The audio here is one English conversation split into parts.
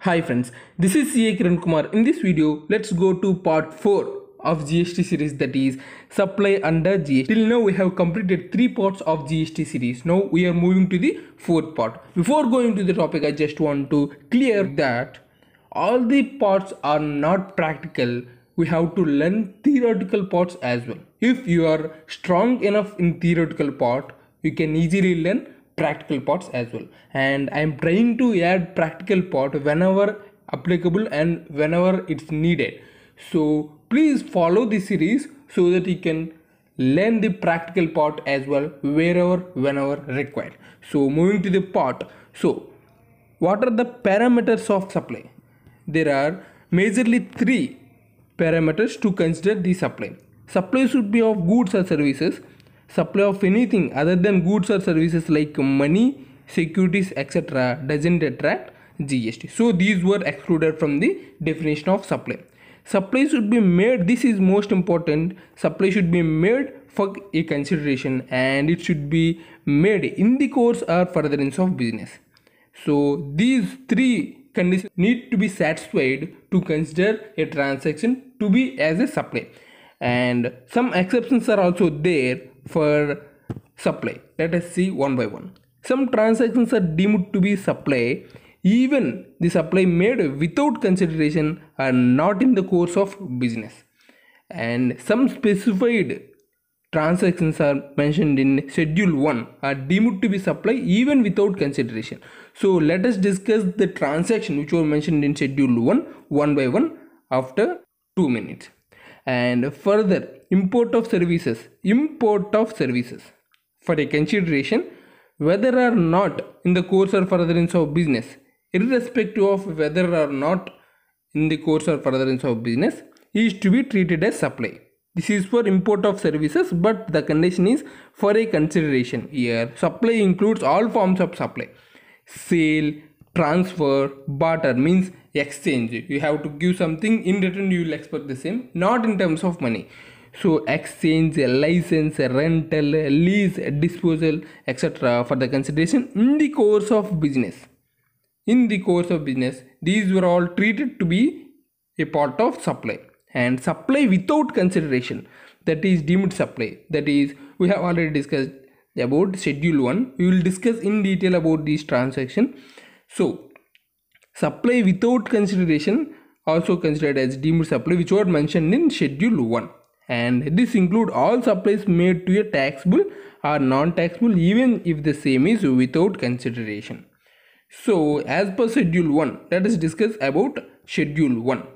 Hi friends, this is CA Kiran Kumar. In this video, let's go to part 4 of GST series, that is supply under GST. Till now we have completed 3 parts of GST series. Now we are moving to the 4th part. Before going to the topic, I just want to clear that all the parts are not practical. We have to learn theoretical parts as well. If you are strong enough in theoretical part, you can easily learn practical parts as well, and I am trying to add practical part whenever applicable and whenever it's needed. So please follow this series so that you can learn the practical part as well wherever whenever required. So moving to the part, so what are the parameters of supply? There are majorly 3 parameters to consider the supply. Supply should be of goods or services. Supply of anything other than goods or services like money, securities, etc. doesn't attract GST. So these were excluded from the definition of supply. Supply should be made, this is most important, supply should be made for a consideration and it should be made in the course or furtherance of business. So these 3 conditions need to be satisfied to consider a transaction to be as a supply, and some exceptions are also there for supply. Let us see one by one. Some transactions are deemed to be supply even the supply made without consideration are not in the course of business, and some specified transactions are mentioned in schedule 1 are deemed to be supply even without consideration. So let us discuss the transaction which were mentioned in schedule 1 one by one after 2 minutes. And further, import of services for a consideration whether or not in the course or furtherance of business, irrespective of whether or not in the course or furtherance of business, is to be treated as supply. This is for import of services, but the condition is for a consideration. Here supply includes all forms of supply: sale, transfer, barter means exchange. You have to give something, in return you will expect the same, not in terms of money. So exchange, license, rental, lease, disposal, etc. for the consideration in the course of business. In the course of business, these were all treated to be a part of supply. And supply without consideration, that is deemed supply, that is we have already discussed about schedule 1. We will discuss in detail about this transaction. So supply without consideration also considered as deemed supply, which were mentioned in schedule 1, and this include all supplies made to a taxable or non-taxable even if the same is without consideration. So as per schedule 1, let us discuss about schedule 1.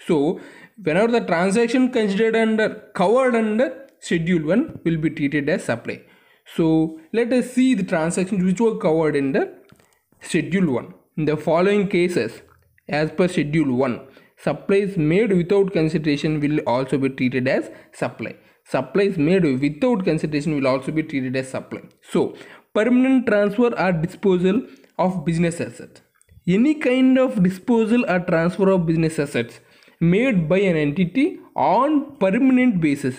So whenever the transaction covered under schedule 1 will be treated as supply. So let us see the transactions which were covered under schedule 1. In the following cases, as per schedule 1, supplies made without consideration will also be treated as supply. Supplies made without consideration will also be treated as supply. So permanent transfer or disposal of business assets. Any kind of disposal or transfer of business assets made by an entity on permanent basis.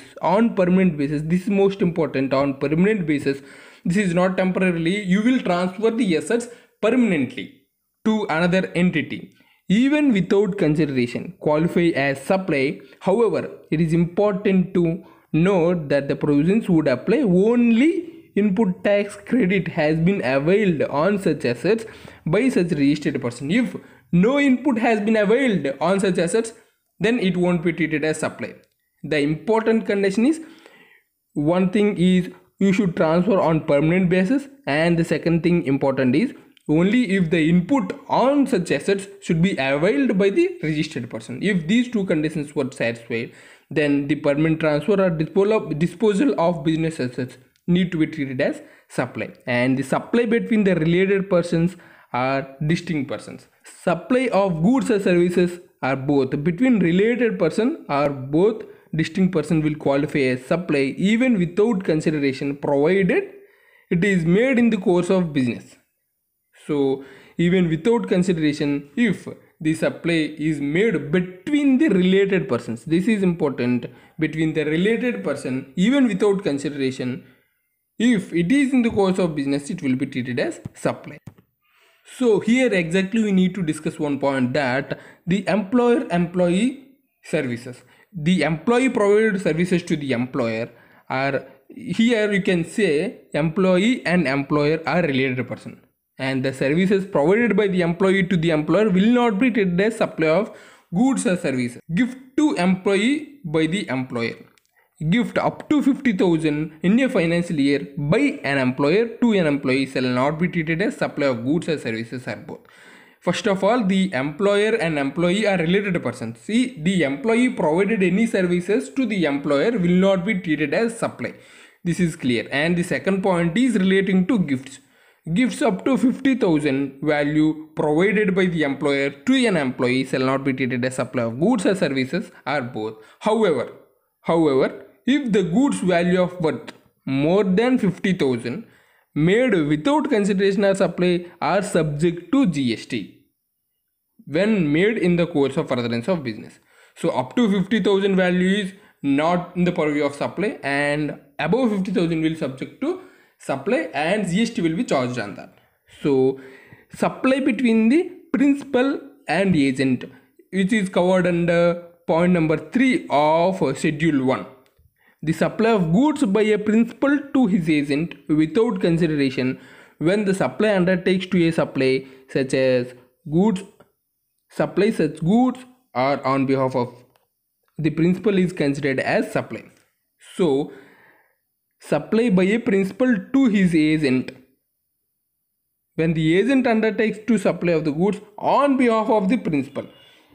This is most important, on permanent basis. This is not temporarily. You will transfer the assets permanently to another entity even without consideration qualify as supply. However, it is important to note that the provisions would apply only input tax credit has been availed on such assets by such registered person. If no input has been availed on such assets, then it won't be treated as supply. The important condition is, one thing is you should transfer on permanent basis, and the second thing important is only if the input on such assets should be availed by the registered person. If these 2 conditions were satisfied, then the permanent transfer or disposal of business assets need to be treated as supply, and the supply between the related persons are distinct persons. Supply of goods or services are both between related person or both distinct person will qualify as supply even without consideration, provided it is made in the course of business. So even without consideration, if the supply is made between the related persons, this is important, between the related person, even without consideration, if it is in the course of business, it will be treated as supply. So here exactly we need to discuss one point, that the employer-employee services. The employee provided services to the employer are, here you can say employee and employer are related person, and the services provided by the employee to the employer will not be treated as supply of goods or services. Gift to employee by the employer. Gift up to 50,000 in a financial year by an employer to an employee shall not be treated as supply of goods or services or both. First of all, the employer and employee are related persons. See, the employee provided any services to the employer will not be treated as supply. This is clear. And the second point is relating to gifts. Gifts up to 50,000 value provided by the employer to an employee shall not be treated as supply of goods or services or both. However, if the goods value of worth more than 50,000 made without consideration or supply are subject to GST when made in the course of furtherance of business. So up to 50,000 value is not in the purview of supply, and above 50,000 will subject to supply and GST will be charged on that. So supply between the principal and agent, which is covered under point number 3 of schedule 1. The supply of goods by a principal to his agent without consideration when the supply undertakes to a supply such goods are on behalf of the principal is considered as supply. So supply by a principal to his agent when the agent undertakes to supply of the goods on behalf of the principal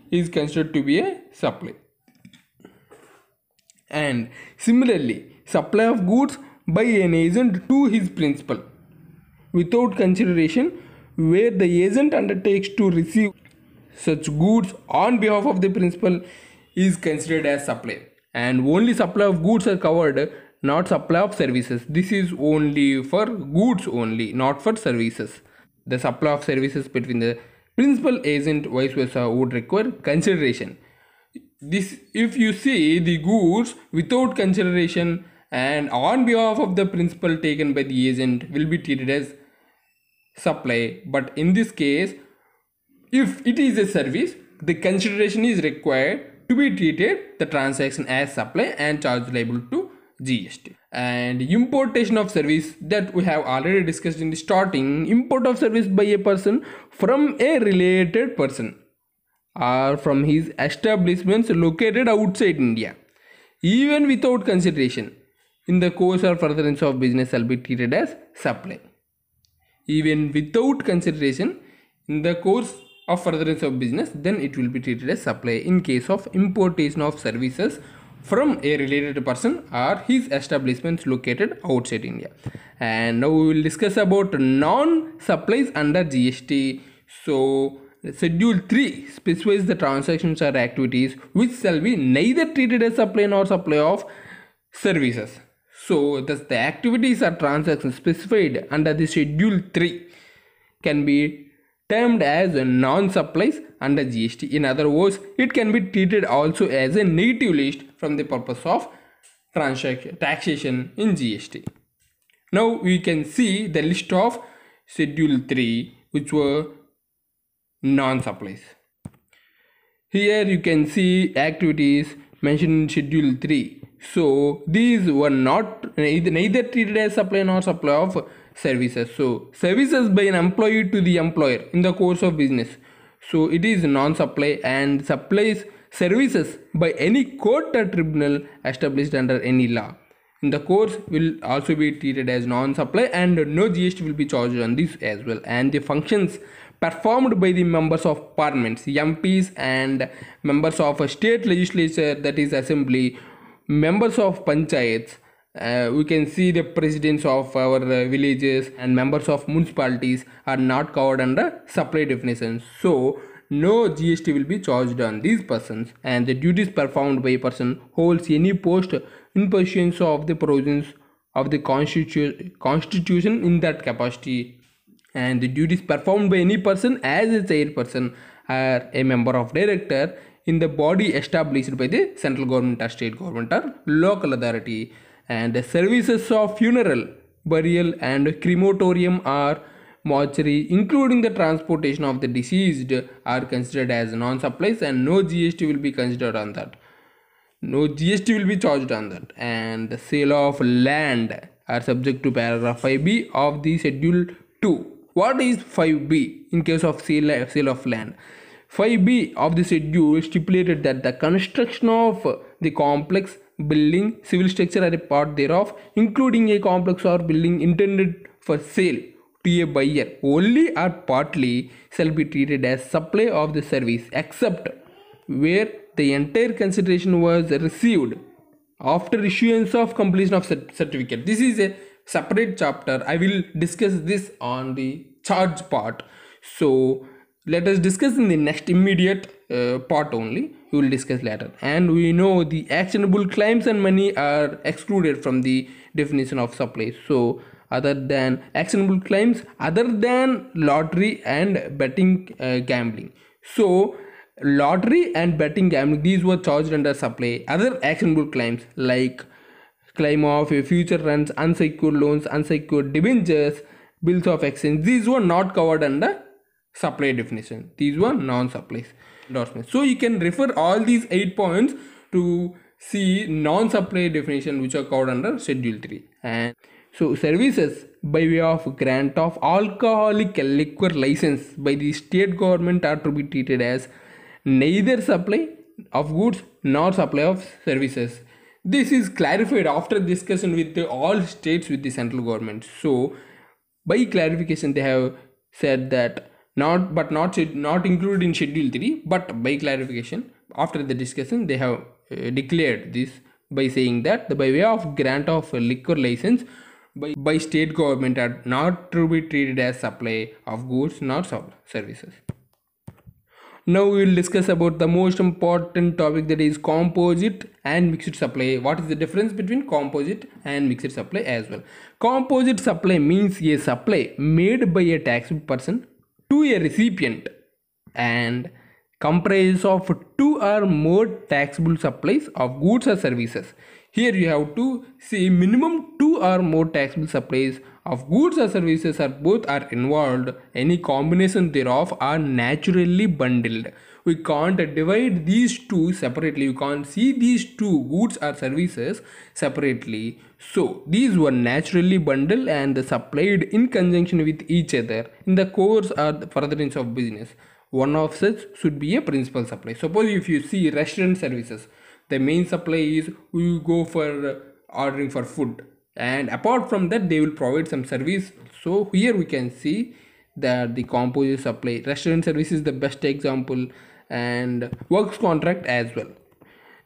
is considered to be a supply. And similarly, supply of goods by an agent to his principal without consideration where the agent undertakes to receive such goods on behalf of the principal is considered as supply. And only supply of goods are covered, not supply of services. This is only for goods only, not for services. The supply of services between the principal agent vice versa would require consideration. This, if you see the goods without consideration and on behalf of the principal taken by the agent will be treated as supply, but in this case if it is a service, the consideration is required to be treated the transaction as supply and charge liable to GST. And importation of service, that we have already discussed in the starting. Import of service by a person from a related person or from his establishments located outside India, even without consideration in the course or furtherance of business, shall be treated as supply. Even without consideration in the course of furtherance of business, then it will be treated as supply in case of importation of services from a related person or his establishments located outside India. And now we will discuss about non-supplies under GST. So schedule 3 specifies the transactions or activities which shall be neither treated as supply nor supply of services. So thus the activities or transactions specified under the schedule 3 can be termed as non-supplies under GST. In other words, it can be treated also as a negative list from the purpose of taxation in GST. Now we can see the list of schedule 3 which were non-supplies. Here you can see activities mentioned in schedule 3. So these were not neither treated as supply nor supply of services. So services by an employee to the employer in the course of business, so it is non-supply. And supplies services by any court or tribunal established under any law in the course will also be treated as non-supply, and no GST will be charged on this as well. And the functions performed by the members of parliaments, MPs, and members of a state legislature, that is assembly, members of panchayats, we can see the presidents of our villages and members of municipalities are not covered under supply definitions. So no GST will be charged on these persons, and the duties performed by a person holds any post in pursuance of the provisions of the constitution in that capacity, and the duties performed by any person as a chairperson or a member of director in the body established by the central government or state government or local authority. And the services of funeral, burial, and crematorium are mortuary, including the transportation of the deceased, are considered as non-supplies, and no GST will be considered on that. No GST will be charged on that. And the sale of land are subject to paragraph 5b of the schedule 2. What is 5b in case of sale of land? 5b of the schedule stipulated that the construction of the complex, building, civil structure or a part thereof, including a complex or building intended for sale to a buyer only or partly, shall be treated as supply of the service, except where the entire consideration was received after issuance of completion of certificate. This is a separate chapter. I will discuss this on the charge part. So let us discuss in the next immediate part only. We will discuss later. And we know the actionable claims and money are excluded from the definition of supply. So other than actionable claims, other than lottery and betting, gambling. So lottery and betting gambling, these were charged under supply. Other actionable claims like claim of future runs, unsecured loans, unsecured debentures, bills of exchange, these were not covered under supply definition. These were non-supplies endorsements. So you can refer all these 8 points to see non-supply definition which are covered under schedule 3. And so services by way of grant of alcoholic liquor license by the state government are to be treated as neither supply of goods nor supply of services. This is clarified after discussion with all states with the central government. So by clarification they have said that not included in schedule 3, but by clarification after the discussion they have declared this by saying that the by way of grant of liquor license by state government are not to be treated as supply of goods nor services. Now we will discuss about the most important topic, that is composite and mixed supply. What is the difference between composite and mixed supply as well? Composite supply means a supply made by a taxable person to a recipient and comprises of 2 or more taxable supplies of goods or services. Here you have to see minimum 2 or more taxable supplies of goods or services are both are involved. Any combination thereof are naturally bundled. We can't divide these two separately. You can't see these two goods or services separately. So these were naturally bundled and supplied in conjunction with each other in the course or the furtherance of business. One of such should be a principal supply. Suppose if you see restaurant services, the main supply is you go for ordering for food, and apart from that they will provide some service. So here we can see that the composite supply, restaurant service is the best example, and works contract as well.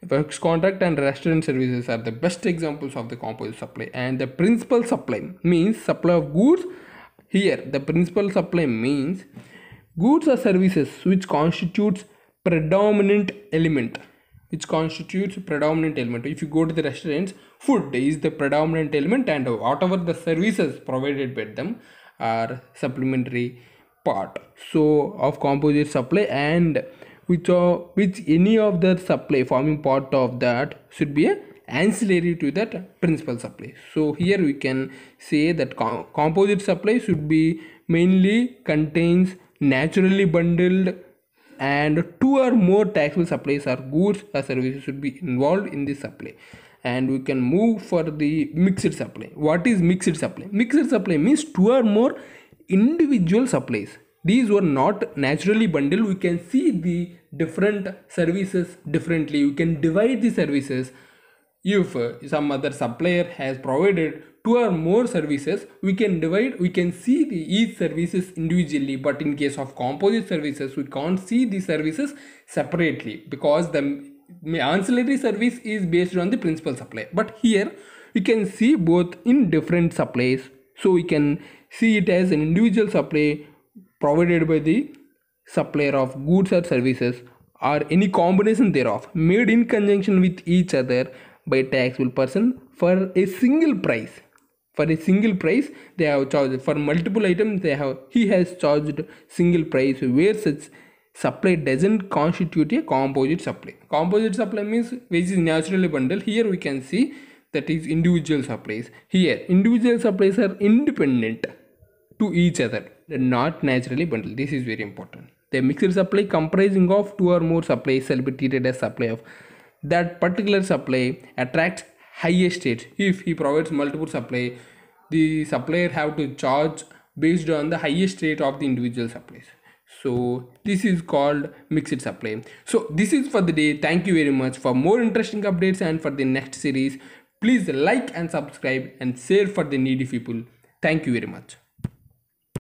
Works contract and restaurant services are the best examples of the composite supply. And the principal supply means supply of goods. Here the principal supply means goods or services which constitutes predominant element. If you go to the restaurants, food is the predominant element and whatever the services provided by them are supplementary part so of composite supply, and which any of the supply forming part of that should be a ancillary to that principal supply. So here we can say that composite supply should be mainly contains naturally bundled and 2 or more taxable supplies or goods or services should be involved in this supply. And we can move for the mixed supply. What is mixed supply? Mixed supply means 2 or more individual supplies. These were not naturally bundled. We can see the different services differently. We can divide the services. If some other supplier has provided 2 or more services, we can see each services individually. But in case of composite services, we can't see the services separately because the ancillary service is based on the principal supply. But here we can see both in different supplies. So we can see it as an individual supply provided by the supplier of goods or services or any combination thereof made in conjunction with each other by taxable person for a single price. For a single price they have charged. For multiple items he has charged single price, where such supply doesn't constitute a composite supply. Composite supply means which is naturally bundled. Here we can see that is individual supplies. Here individual supplies are independent to each other. not naturally bundled. This is very important. The mixed supply comprising of two or more supplies shall be treated as supply of that particular supply attracts highest rate. If he provides multiple supply, the supplier have to charge based on the highest rate of the individual supplies. So this is called mixed supply. So this is for the day. Thank you very much. For more interesting updates and for the next series, please like and subscribe and share for the needy people. Thank you very much.